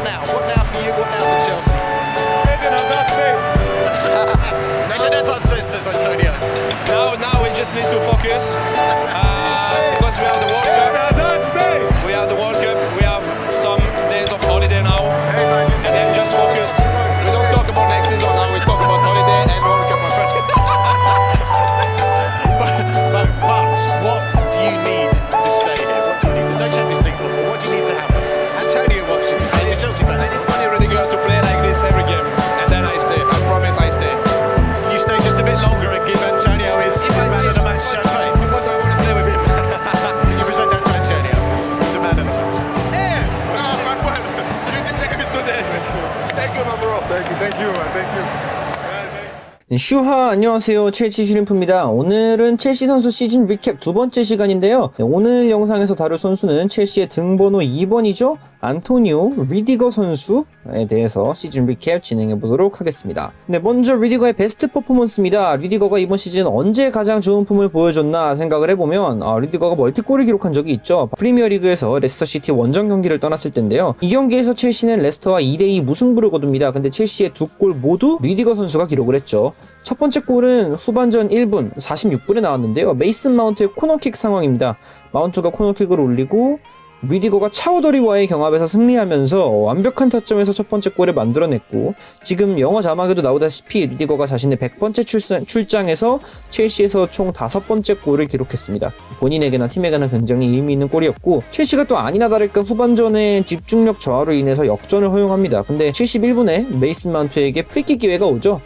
now? What now for you? What now for Chelsea? Eden Hazard stays. Eden Hazard says Antonio. Now we just need to focus because we have the World Cup. Hazard stays. We have the World Cup. We have some days of holiday now, and then just focus. We don't talk about next season now. We talk about holiday and World Cup, my friend. But what do you need to stay here? What do you need? There's no Champions League football. What do you need to happen? Antonio wants you to stay. You're Chelsea fan. I need Rudiger to play like this every game, and then I stay. I promise I stay. You stay just a bit longer and give Antonio his man of the match champagne. Because I want to play with him. You present that to Antonio. He's a man of the match. Yeah, my friend. You deserve it today. Thank you, my bro. Thank you, man. Thank you. 네, 슈하 안녕하세요. 첼시 슈림프입니다. 오늘은 첼시 선수 시즌 리캡 두 번째 시간인데요. 네, 오늘 영상에서 다룰 선수는 첼시의 등번호 2번이죠. 안토니오 리디거 선수에 대해서 시즌 리캡 진행해 보도록 하겠습니다. 네, 먼저 리디거의 베스트 퍼포먼스입니다. 리디거가 이번 시즌 언제 가장 좋은 폼을 보여줬나 생각을 해보면 리디거가 멀티골을 기록한 적이 있죠. 프리미어리그에서 레스터시티 원정 경기를 떠났을 텐데요. 이 경기에서 첼시는 레스터와 2대2 무승부를 거둡니다. 근데 첼시의 두 골 모두 리디거 선수가 기록을 했죠. 첫 번째 골은 후반전 1분 46분에 나왔는데요. 메이슨 마운트의 코너킥 상황입니다. 마운트가 코너킥을 올리고 리디거가 차우더리와의 경합에서 승리하면서 완벽한 타점에서 첫 번째 골을 만들어냈고, 지금 영어 자막에도 나오다시피 리디거가 자신의 100번째 출장에서 첼시에서 총 5번째 골을 기록했습니다. 본인에게나 팀에게나 굉장히 의미 있는 골이었고, 첼시가 또 아니나 다를까 후반전에 집중력 저하로 인해서 역전을 허용합니다. 근데 71분에 메이슨 마운트에게 프리킥 기회가 오죠.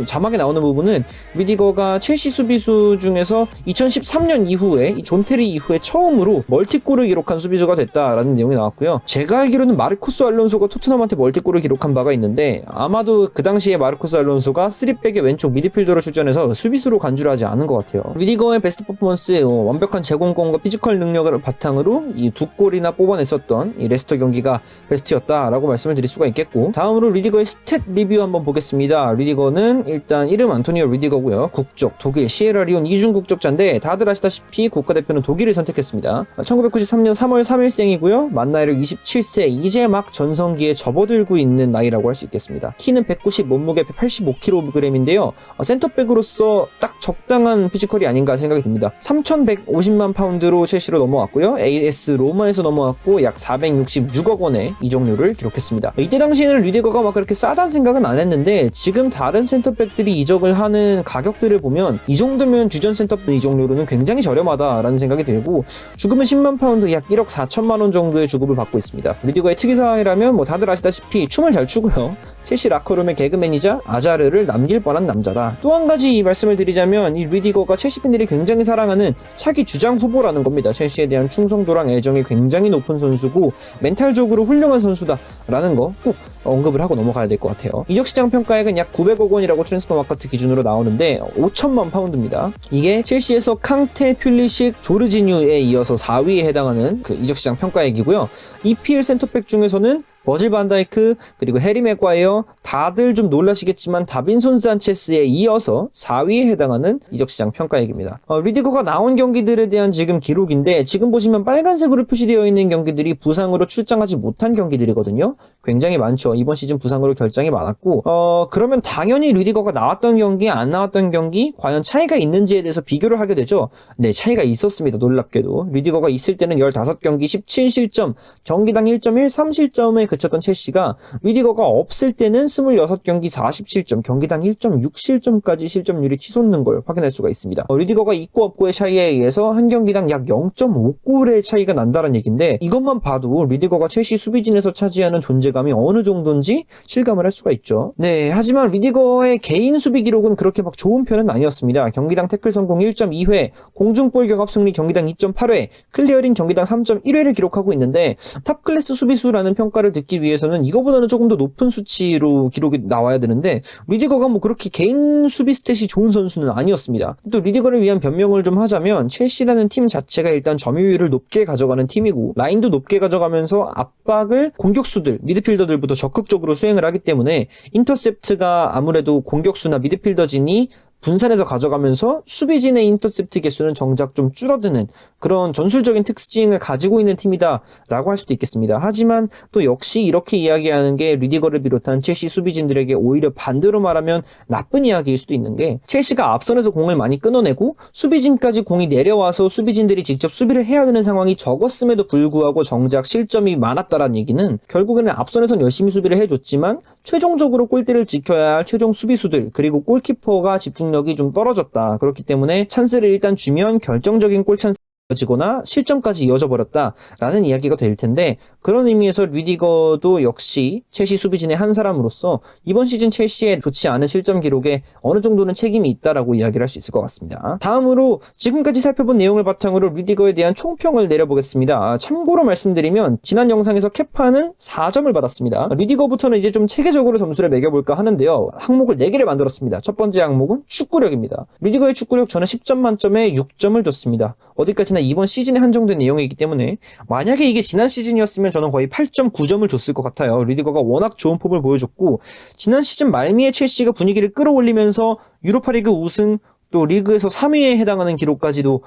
자막에 나오는 부분은 리디거가 첼시 수비수 중에서 2013년 이후에 이 존 테리 이후에 처음으로 멀티골을 기록한 수비수가 됐다라는 내용이 나왔고요. 제가 알기로는 마르코스 알론소가 토트넘한테 멀티골을 기록한 바가 있는데, 아마도 그 당시에 마르코스 알론소가 3백의 왼쪽 미드필더로 출전해서 수비수로 간주를 하지 않은 것 같아요. 리디거의 베스트 퍼포먼스, 완벽한 제공권과 피지컬 능력을 바탕으로 이 두 골이나 뽑아냈었던 이 레스터 경기가 베스트였다라고 말씀을 드릴 수가 있겠고, 다음으로 리디거의 스탯 리뷰 한번 보겠습니다. 리디거는 일단 이름 안토니오 리디거고요. 국적 독일 시에라리온 이중 국적자인데, 다들 아시다시피 국가대표는 독일을 선택했습니다. 1993년 3월 3일생이고요. 만 나이를 27세, 이제 막 전성기에 접어들고 있는 나이라고 할 수 있겠습니다. 키는 190, 몸무게 185kg인데요. 센터백으로서 딱 적당한 피지컬이 아닌가 생각이 듭니다. 3,150만 파운드로 첼시로 넘어왔고요. AS 로마에서 넘어왔고 약 466억 원의 이적료를 기록했습니다. 이때 당시에는 리디거가 막 그렇게 싸다는 생각은 안 했는데, 지금 다른 센터백들이 이적을 하는 가격들을 보면 이 정도면 주전 센터백 이적료로는 굉장히 저렴하다라는 생각이 들고, 죽으면 10만 파운드 약 1억 4천만 원 정도의 주급을 받고 있습니다. 리디거의 특이사항이라면 다들 아시다시피 춤을 잘 추고요. 첼시 라커룸의 개그맨이자 아자르를 남길 뻔한 남자다. 또 한 가지 말씀을 드리자면, 이 리디거가 첼시 팬들이 굉장히 사랑하는 차기 주장 후보라는 겁니다. 첼시에 대한 충성도랑 애정이 굉장히 높은 선수고 멘탈적으로 훌륭한 선수다라는 거 꼭 언급을 하고 넘어가야 될 것 같아요. 이적시장 평가액은 약 900억 원이라고 트랜스퍼마커트 기준으로 나오는데 5천만 파운드입니다. 이게 첼시에서 캉테, 퓰리식, 조르지뉴에 이어서 4위에 해당하는 그 이적시장 평가액이고요. EPL 센터백 중에서는 버질 반다이크, 그리고 해리 맥과이어, 다들 좀 놀라시겠지만 다빈손 산체스에 이어서 4위에 해당하는 이적시장 평가액입니다. 리디거가 나온 경기들에 대한 지금 기록인데, 지금 보시면 빨간색으로 표시되어 있는 경기들이 부상으로 출장하지 못한 경기들이거든요. 굉장히 많죠. 이번 시즌 부상으로 결장이 많았고, 그러면 당연히 리디거가 나왔던 경기, 안 나왔던 경기, 과연 차이가 있는지에 대해서 비교를 하게 되죠. 네, 차이가 있었습니다. 놀랍게도. 리디거가 있을 때는 15경기 17실점, 경기당 1.1, 3실점에 그쳤던 첼시가, 리디거가 없을 때는 26경기 40실점, 경기당 1.6실점까지 실점률이 치솟는 걸 확인할 수가 있습니다. 리디거가 있고 없고의 차이에 의해서 한 경기당 약 0.5골의 차이가 난다는 얘기인데, 이것만 봐도 리디거가 첼시 수비진에서 차지하는 존재감이 어느 정도인지 실감을 할 수가 있죠. 네, 하지만 리디거의 개인 수비 기록은 그렇게 막 좋은 편은 아니었습니다. 경기당 태클 성공 1.2회, 공중볼 경합 승리 경기당 2.8회, 클리어링 경기당 3.1회를 기록하고 있는데, 탑클래스 수비수라는 평가를 듣기 위해서는 이거보다는 조금 더 높은 수치로 기록이 나와야 되는데, 리디거가 그렇게 개인 수비 스탯이 좋은 선수는 아니었습니다. 또 리디거를 위한 변명을 좀 하자면, 첼시라는 팀 자체가 일단 점유율을 높게 가져가는 팀이고, 라인도 높게 가져가면서 압박을 공격수들, 미드필더들부터 적극적으로 수행을 하기 때문에 인터셉트가 아무래도 공격수나 미드필더진이 분산해서 가져가면서 수비진의 인터셉트 개수는 정작 좀 줄어드는 그런 전술적인 특징을 가지고 있는 팀이다라고 할 수도 있겠습니다. 하지만 또 역시 이렇게 이야기하는 게 리디거를 비롯한 첼시 수비진들에게 오히려 반대로 말하면 나쁜 이야기일 수도 있는 게 첼시가 앞선에서 공을 많이 끊어내고 수비진까지 공이 내려와서 수비진들이 직접 수비를 해야 되는 상황이 적었음에도 불구하고 정작 실점이 많았다라는 얘기는 결국에는 앞선에선 열심히 수비를 해줬지만 최종적으로 골대를 지켜야 할 최종 수비수들 그리고 골키퍼가 집중력이 좀 떨어졌다. 그렇기 때문에 찬스를 일단 주면 결정적인 골 찬스 지거나 실점까지 이어져 버렸다라는 이야기가 될 텐데 그런 의미에서 리디거도 역시 첼시 수비진의 한 사람으로서 이번 시즌 첼시의 좋지 않은 실점 기록에 어느 정도는 책임이 있다라고 이야기를 할 수 있을 것 같습니다. 다음으로 지금까지 살펴본 내용을 바탕으로 리디거에 대한 총평을 내려보겠습니다. 참고로 말씀드리면 지난 영상에서 케파는 4점을 받았습니다. 리디거부터는 이제 좀 체계적으로 점수를 매겨볼까 하는데요. 항목을 4개를 만들었습니다. 첫 번째 항목은 축구력입니다. 리디거의 축구력 저는 10점 만점에 6점을 줬습니다. 어디까지나 이번 시즌에 한정된 내용이기 때문에 만약에 이게 지난 시즌이었으면 저는 거의 8.9점을 줬을 것 같아요. 리디거가 워낙 좋은 폼을 보여줬고 지난 시즌 말미에 첼시가 분위기를 끌어올리면서 유로파리그 우승 또 리그에서 3위에 해당하는 기록까지도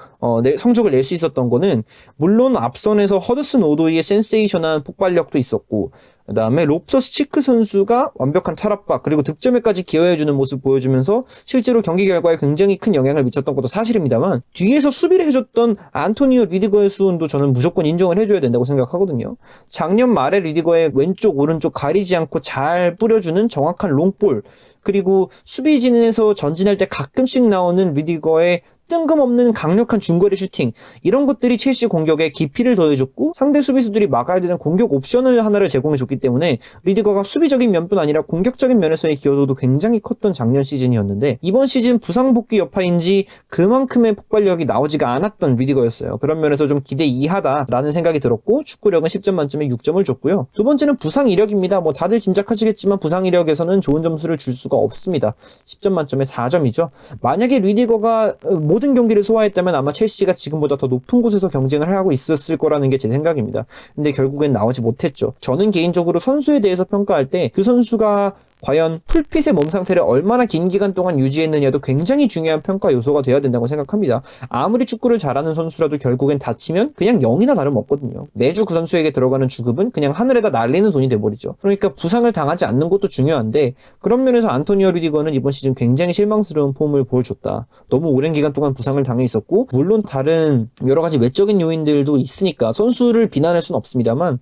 성적을 낼 수 있었던 거는 물론 앞선에서 허드슨 오도이의 센세이션한 폭발력도 있었고 그 다음에 롭터스 치크 선수가 완벽한 탈압박 그리고 득점에까지 기여해주는 모습 보여주면서 실제로 경기 결과에 굉장히 큰 영향을 미쳤던 것도 사실입니다만 뒤에서 수비를 해줬던 안토니오 리디거의 수훈도 저는 무조건 인정을 해줘야 된다고 생각하거든요. 작년 말에 리디거의 왼쪽 오른쪽 가리지 않고 잘 뿌려주는 정확한 롱볼 그리고 수비진에서 전진할 때 가끔씩 나오는 리디거의 뜬금없는 강력한 중거리 슈팅 이런 것들이 첼시 공격에 깊이를 더해줬고 상대 수비수들이 막아야 되는 공격 옵션을 하나를 제공해줬기 때문에 리디거가 수비적인 면뿐 아니라 공격적인 면에서의 기여도도 굉장히 컸던 작년 시즌이었는데 이번 시즌 부상 복귀 여파인지 그만큼의 폭발력이 나오지가 않았던 리디거였어요. 그런 면에서 좀 기대 이하다라는 생각이 들었고 축구력은 10점 만점에 6점을 줬고요. 두 번째는 부상 이력입니다. 뭐 다들 짐작하시겠지만 부상 이력에서는 좋은 점수를 줄 수가 없습니다. 10점 만점에 4점이죠. 만약에 리디거가 모든 경기를 소화했다면 아마 첼시가 지금보다 더 높은 곳에서 경쟁을 하고 있었을 거라는 게 제 생각입니다. 근데 결국엔 나오지 못했죠. 저는 개인적으로 선수에 대해서 평가할 때 그 선수가 과연 풀핏의 몸 상태를 얼마나 긴 기간 동안 유지했느냐도 굉장히 중요한 평가 요소가 돼야 된다고 생각합니다. 아무리 축구를 잘하는 선수라도 결국엔 다치면 그냥 0이나 다름없거든요. 매주 그 선수에게 들어가는 주급은 그냥 하늘에다 날리는 돈이 돼버리죠. 그러니까 부상을 당하지 않는 것도 중요한데 그런 면에서 안토니오 리디거는 이번 시즌 굉장히 실망스러운 폼을 보여줬다. 너무 오랜 기간 동안 부상을 당해 있었고 물론 다른 여러 가지 외적인 요인들도 있으니까 선수를 비난할 수는 없습니다만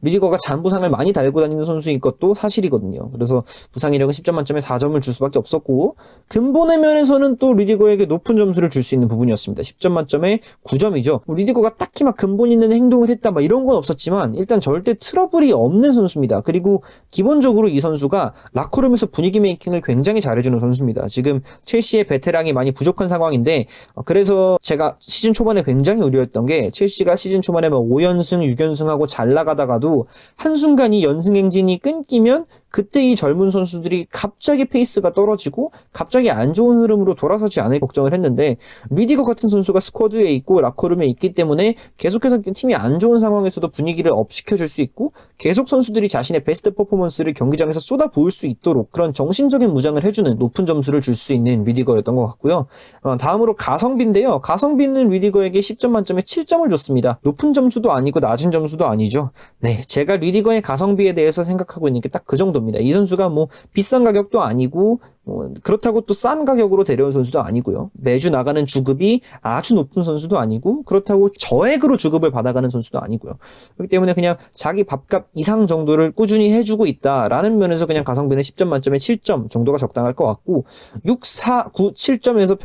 리디거가 잔부상을 많이 달고 다니는 선수인 것도 사실이거든요. 그래서 부상 이력은 10점 만점에 4점을 줄 수밖에 없었고 근본의 면에서는 또 리디거에게 높은 점수를 줄 수 있는 부분이었습니다. 10점 만점에 9점이죠. 리디거가 딱히 막 근본 있는 행동을 했다 막 이런 건 없었지만 일단 절대 트러블이 없는 선수입니다. 그리고 기본적으로 이 선수가 라커룸에서 분위기 메이킹을 굉장히 잘해주는 선수입니다. 지금 첼시의 베테랑이 많이 부족한 상황인데 그래서 제가 시즌 초반에 굉장히 우려했던 게 첼시가 시즌 초반에 막 5연승 6연승하고 잘 나가다가도 한순간 이 연승 행진이 끊기면 그때 이 젊은 선수들이 갑자기 페이스가 떨어지고 갑자기 안 좋은 흐름으로 돌아서지 않을 걱정을 했는데 리디거 같은 선수가 스쿼드에 있고 라커룸에 있기 때문에 계속해서 팀이 안 좋은 상황에서도 분위기를 업시켜줄 수 있고 계속 선수들이 자신의 베스트 퍼포먼스를 경기장에서 쏟아부을 수 있도록 그런 정신적인 무장을 해주는 높은 점수를 줄 수 있는 리디거였던 것 같고요. 다음으로 가성비인데요. 가성비는 리디거에게 10점 만점에 7점을 줬습니다. 높은 점수도 아니고 낮은 점수도 아니죠. 네, 제가 리디거의 가성비에 대해서 생각하고 있는 게 딱 그 정도입니다. 이 선수가 뭐 비싼 가격도 아니고 그렇다고 또 싼 가격으로 데려온 선수도 아니고요. 매주 나가는 주급이 아주 높은 선수도 아니고 그렇다고 저액으로 주급을 받아가는 선수도 아니고요. 그렇기 때문에 그냥 자기 밥값 이상 정도를 꾸준히 해주고 있다라는 면에서 그냥 가성비는 10점 만점에 7점 정도가 적당할 것 같고 6, 4, 9, 7점에서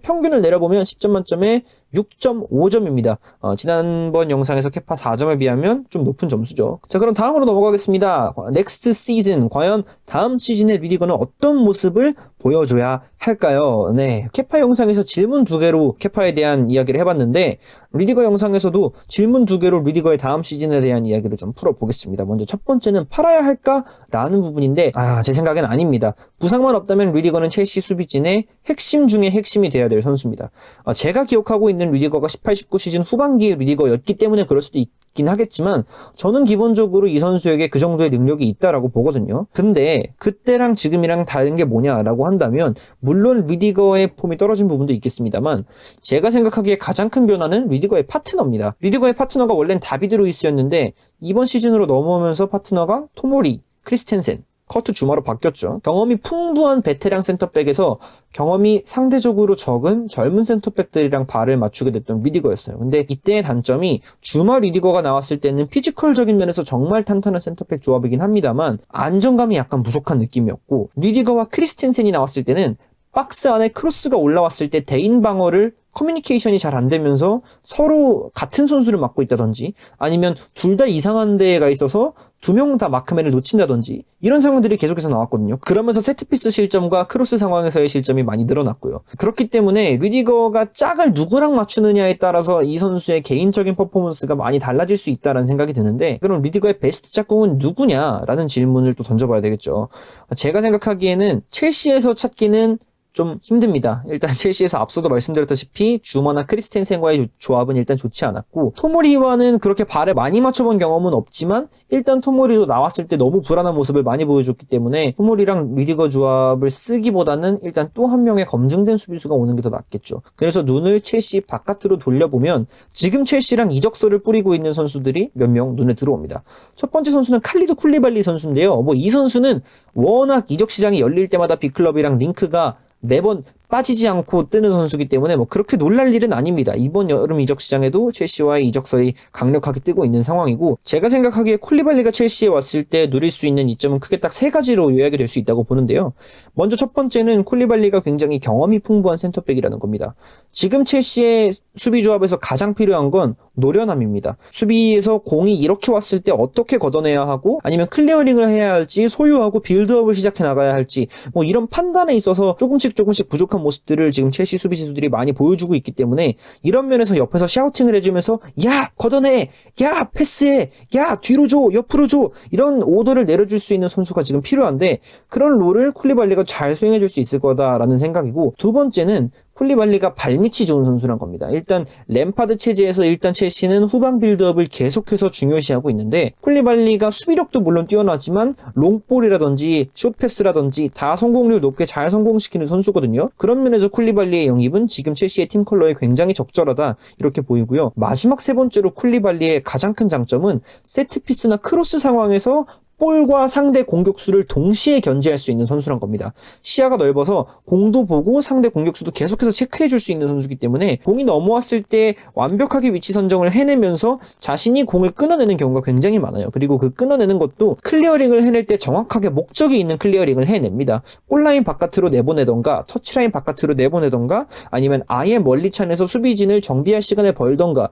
평균을 내려보면 10점 만점에 6.5점입니다. 지난번 영상에서 케파 4점에 비하면 좀 높은 점수죠. 자, 그럼 다음으로 넘어가겠습니다. 넥스트 시즌 과연 다음 시즌의 리디거는 어떤 모습을 보여줘야 할까요? 네, 케파 영상에서 질문 2개로 케파에 대한 이야기를 해봤는데 리디거 영상에서도 질문 2개로 리디거의 다음 시즌에 대한 이야기를 좀 풀어보겠습니다. 먼저 첫 번째는 팔아야 할까라는 부분인데 제 생각엔 아닙니다. 부상만 없다면 리디거는 첼시 수비진의 핵심 중에 핵심이 돼야 될 선수입니다. 제가 기억하고 있는 리디거가 18, 19 시즌 후반기의 리디거였기 때문에 그럴 수도 있긴 하겠지만 저는 기본적으로 이 선수에게 그 정도의 능력이 있다라고 보거든요. 근데 그때랑 지금이랑 다른 게 뭐냐라고 한다면 물론 리디거의 폼이 떨어진 부분도 있겠습니다만 제가 생각하기에 가장 큰 변화는 리디거의 파트너입니다. 리디거의 파트너가 원래는 다비드 루이스였는데 이번 시즌으로 넘어오면서 파트너가 토모리, 크리스텐센, 커트 주마로 바뀌었죠. 경험이 풍부한 베테랑 센터백에서 경험이 상대적으로 적은 젊은 센터백들이랑 발을 맞추게 됐던 리디거였어요. 근데 이때의 단점이 주마 리디거가 나왔을 때는 피지컬적인 면에서 정말 탄탄한 센터백 조합이긴 합니다만 안정감이 약간 부족한 느낌이었고 리디거와 크리스텐센이 나왔을 때는 박스 안에 크로스가 올라왔을 때 대인 방어를 커뮤니케이션이 잘 안 되면서 서로 같은 선수를 맡고 있다든지 아니면 둘 다 이상한 데가 있어서 두 명 다 마크맨을 놓친다든지 이런 상황들이 계속해서 나왔거든요. 그러면서 세트피스 실점과 크로스 상황에서의 실점이 많이 늘어났고요. 그렇기 때문에 리디거가 짝을 누구랑 맞추느냐에 따라서 이 선수의 개인적인 퍼포먼스가 많이 달라질 수 있다는 생각이 드는데 그럼 리디거의 베스트 짝꿍은 누구냐라는 질문을 또 던져봐야 되겠죠. 제가 생각하기에는 첼시에서 찾기는 좀 힘듭니다. 일단 첼시에서 앞서도 말씀드렸다시피 주머나 크리스텐센과의 조합은 일단 좋지 않았고 토모리와는 그렇게 발을 많이 맞춰본 경험은 없지만 일단 토모리도 나왔을 때 너무 불안한 모습을 많이 보여줬기 때문에 토모리랑 리디거 조합을 쓰기보다는 일단 또 한 명의 검증된 수비수가 오는 게 더 낫겠죠. 그래서 눈을 첼시 바깥으로 돌려보면 지금 첼시랑 이적설을 뿌리고 있는 선수들이 몇 명 눈에 들어옵니다. 첫 번째 선수는 칼리드 쿨리발리 선수인데요. 이 선수는 워낙 이적 시장이 열릴 때마다 빅클럽이랑 링크가 매번 빠지지 않고 뜨는 선수이기 때문에 그렇게 놀랄 일은 아닙니다. 이번 여름 이적 시장에도 첼시와의 이적설이 강력하게 뜨고 있는 상황이고 제가 생각하기에 쿨리발리가 첼시에 왔을 때 누릴 수 있는 이점은 크게 딱 세 가지로 요약이 될 수 있다고 보는데요. 먼저 첫 번째는 쿨리발리가 굉장히 경험이 풍부한 센터백이라는 겁니다. 지금 첼시의 수비 조합에서 가장 필요한 건 노련함입니다. 수비에서 공이 이렇게 왔을 때 어떻게 걷어내야 하고 아니면 클리어링을 해야 할지 소유하고 빌드업을 시작해 나가야 할지 이런 판단에 있어서 조금씩 부족한 모습들을 지금 첼시 수비수들이 많이 보여주고 있기 때문에 이런 면에서 옆에서 샤우팅을 해주면서 야 걷어내, 야 패스해, 야 뒤로 줘, 옆으로 줘 이런 오더를 내려줄 수 있는 선수가 지금 필요한데 그런 롤을 쿨리발리가 잘 수행해줄 수 있을 거다라는 생각이고 두 번째는 쿨리발리가 발밑이 좋은 선수란 겁니다. 일단 램파드 체제에서 일단 첼시는 후방 빌드업을 계속해서 중요시하고 있는데 쿨리발리가 수비력도 물론 뛰어나지만 롱볼이라든지 숏패스라든지 다 성공률 높게 잘 성공시키는 선수거든요. 그런 면에서 쿨리발리의 영입은 지금 첼시의 팀 컬러에 굉장히 적절하다 이렇게 보이고요. 마지막 세 번째로 쿨리발리의 가장 큰 장점은 세트피스나 크로스 상황에서 볼과 상대 공격수를 동시에 견제할 수 있는 선수란 겁니다. 시야가 넓어서 공도 보고 상대 공격수도 계속해서 체크해줄 수 있는 선수이기 때문에 공이 넘어왔을 때 완벽하게 위치 선정을 해내면서 자신이 공을 끊어내는 경우가 굉장히 많아요. 그리고 그 끊어내는 것도 클리어링을 해낼 때 정확하게 목적이 있는 클리어링을 해냅니다. 골라인 바깥으로 내보내던가 터치라인 바깥으로 내보내던가 아니면 아예 멀리 차내서 수비진을 정비할 시간을 벌던가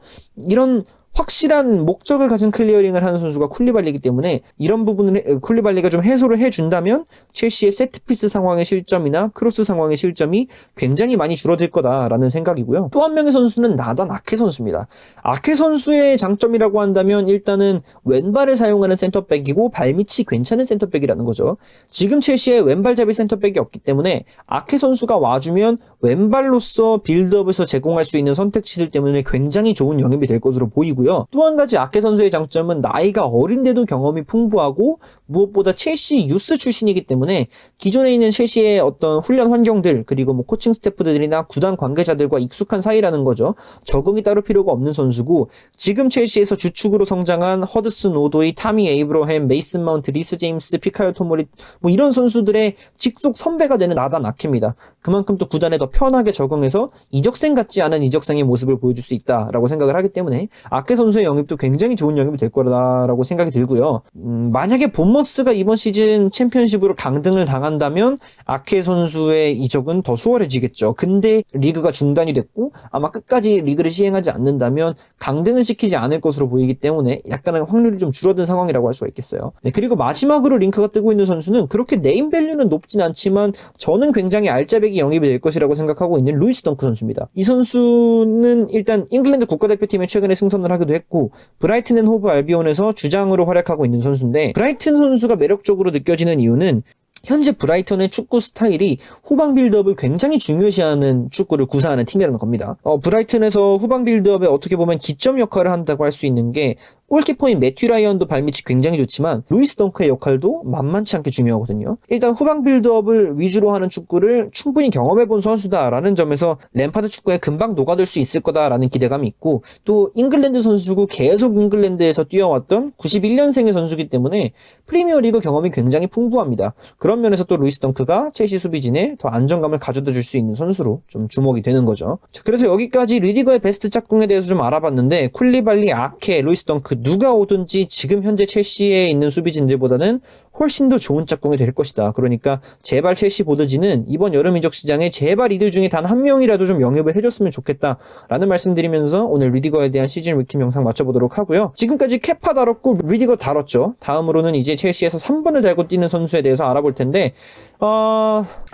이런 확실한 목적을 가진 클리어링을 하는 선수가 쿨리발리이기 때문에 이런 부분을 쿨리발리가 좀 해소를 해준다면 첼시의 세트피스 상황의 실점이나 크로스 상황의 실점이 굉장히 많이 줄어들 거다라는 생각이고요. 또 한 명의 선수는 나단 아케 선수입니다. 아케 선수의 장점이라고 한다면 일단은 왼발을 사용하는 센터백이고 발밑이 괜찮은 센터백이라는 거죠. 지금 첼시에 왼발잡이 센터백이 없기 때문에 아케 선수가 와주면 왼발로서 빌드업에서 제공할 수 있는 선택지들 때문에 굉장히 좋은 영입이 될 것으로 보이고요. 또 한 가지 아케 선수의 장점은 나이가 어린데도 경험이 풍부하고 무엇보다 첼시 유스 출신이기 때문에 기존에 있는 첼시의 어떤 훈련 환경들 그리고 코칭 스태프들이나 구단 관계자들과 익숙한 사이라는 거죠. 적응이 따로 필요가 없는 선수고 지금 첼시에서 주축으로 성장한 허드슨 오도이, 타미 에이브러햄, 메이슨 마운트, 리스 제임스, 피카요 토모리 이런 선수들의 직속 선배가 되는 나단 아케입니다. 그만큼 또 구단에 더 편하게 적응해서 이적생 같지 않은 이적생의 모습을 보여줄 수 있다라고 생각을 하기 때문에 아케 선수의 영입도 굉장히 좋은 영입이 될 거라고 생각이 들고요. 만약에 본머스가 이번 시즌 챔피언십으로 강등을 당한다면 아케 선수의 이적은 더 수월해지겠죠. 근데 리그가 중단이 됐고 아마 끝까지 리그를 시행하지 않는다면 강등은 시키지 않을 것으로 보이기 때문에 약간의 확률이 좀 줄어든 상황이라고 할 수가 있겠어요. 네, 그리고 마지막으로 링크가 뜨고 있는 선수는 그렇게 네임 밸류는 높진 않지만 저는 굉장히 알짜배기 영입이 될 것이라고 생각하고 있는 루이스 덩크 선수입니다. 이 선수는 일단 잉글랜드 국가대표팀에 최근에 승선을 하기도 했고 브라이튼 앤 호브 알비온에서 주장으로 활약하고 있는 선수인데 브라이튼 선수가 매력적으로 느껴지는 이유는 현재 브라이턴의 축구 스타일이 후방 빌드업을 굉장히 중요시하는 축구를 구사하는 팀이라는 겁니다. 브라이튼에서 후방 빌드업에 어떻게 보면 기점 역할을 한다고 할 수 있는 게 골키퍼인 매튜 라이언도 발밑이 굉장히 좋지만 루이스 덩크의 역할도 만만치 않게 중요하거든요. 일단 후방 빌드업을 위주로 하는 축구를 충분히 경험해본 선수다라는 점에서 램파드 축구에 금방 녹아들 수 있을 거다라는 기대감이 있고, 또 잉글랜드 선수고 계속 잉글랜드에서 뛰어왔던 91년생의 선수이기 때문에 프리미어리그 경험이 굉장히 풍부합니다. 그런 면에서 또 루이스 덩크가 첼시 수비진에 더 안정감을 가져다 줄 수 있는 선수로 좀 주목이 되는 거죠. 자, 그래서 여기까지 리디거의 베스트 짝꿍에 대해서 좀 알아봤는데, 쿨리발리, 아케, 루이스 덩크 누가 오든지 지금 현재 첼시에 있는 수비진들보다는 훨씬 더 좋은 짝꿍이 될 것이다. 그러니까 제발 첼시 보드지는 이번 여름 이적 시장에 제발 이들 중에 단 한 명이라도 좀 영입을 해줬으면 좋겠다라는 말씀드리면서 오늘 리디거에 대한 시즌 리킴 영상 마쳐보도록 하고요. 지금까지 케파 다뤘고 리디거 다뤘죠. 다음으로는 이제 첼시에서 3번을 달고 뛰는 선수에 대해서 알아볼 텐데,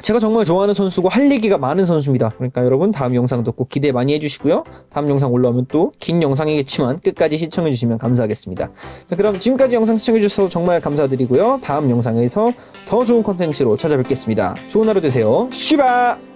제가 정말 좋아하는 선수고 할 얘기가 많은 선수입니다. 그러니까 여러분 다음 영상도 꼭 기대 많이 해주시고요. 다음 영상 올라오면 또 긴 영상이겠지만 끝까지 시청해주시면 감사하겠습니다. 자, 그럼 지금까지 영상 시청해주셔서 정말 감사드리고요. 다음 영상에서 더 좋은 컨텐츠로 찾아뵙겠습니다. 좋은 하루 되세요. 슈바!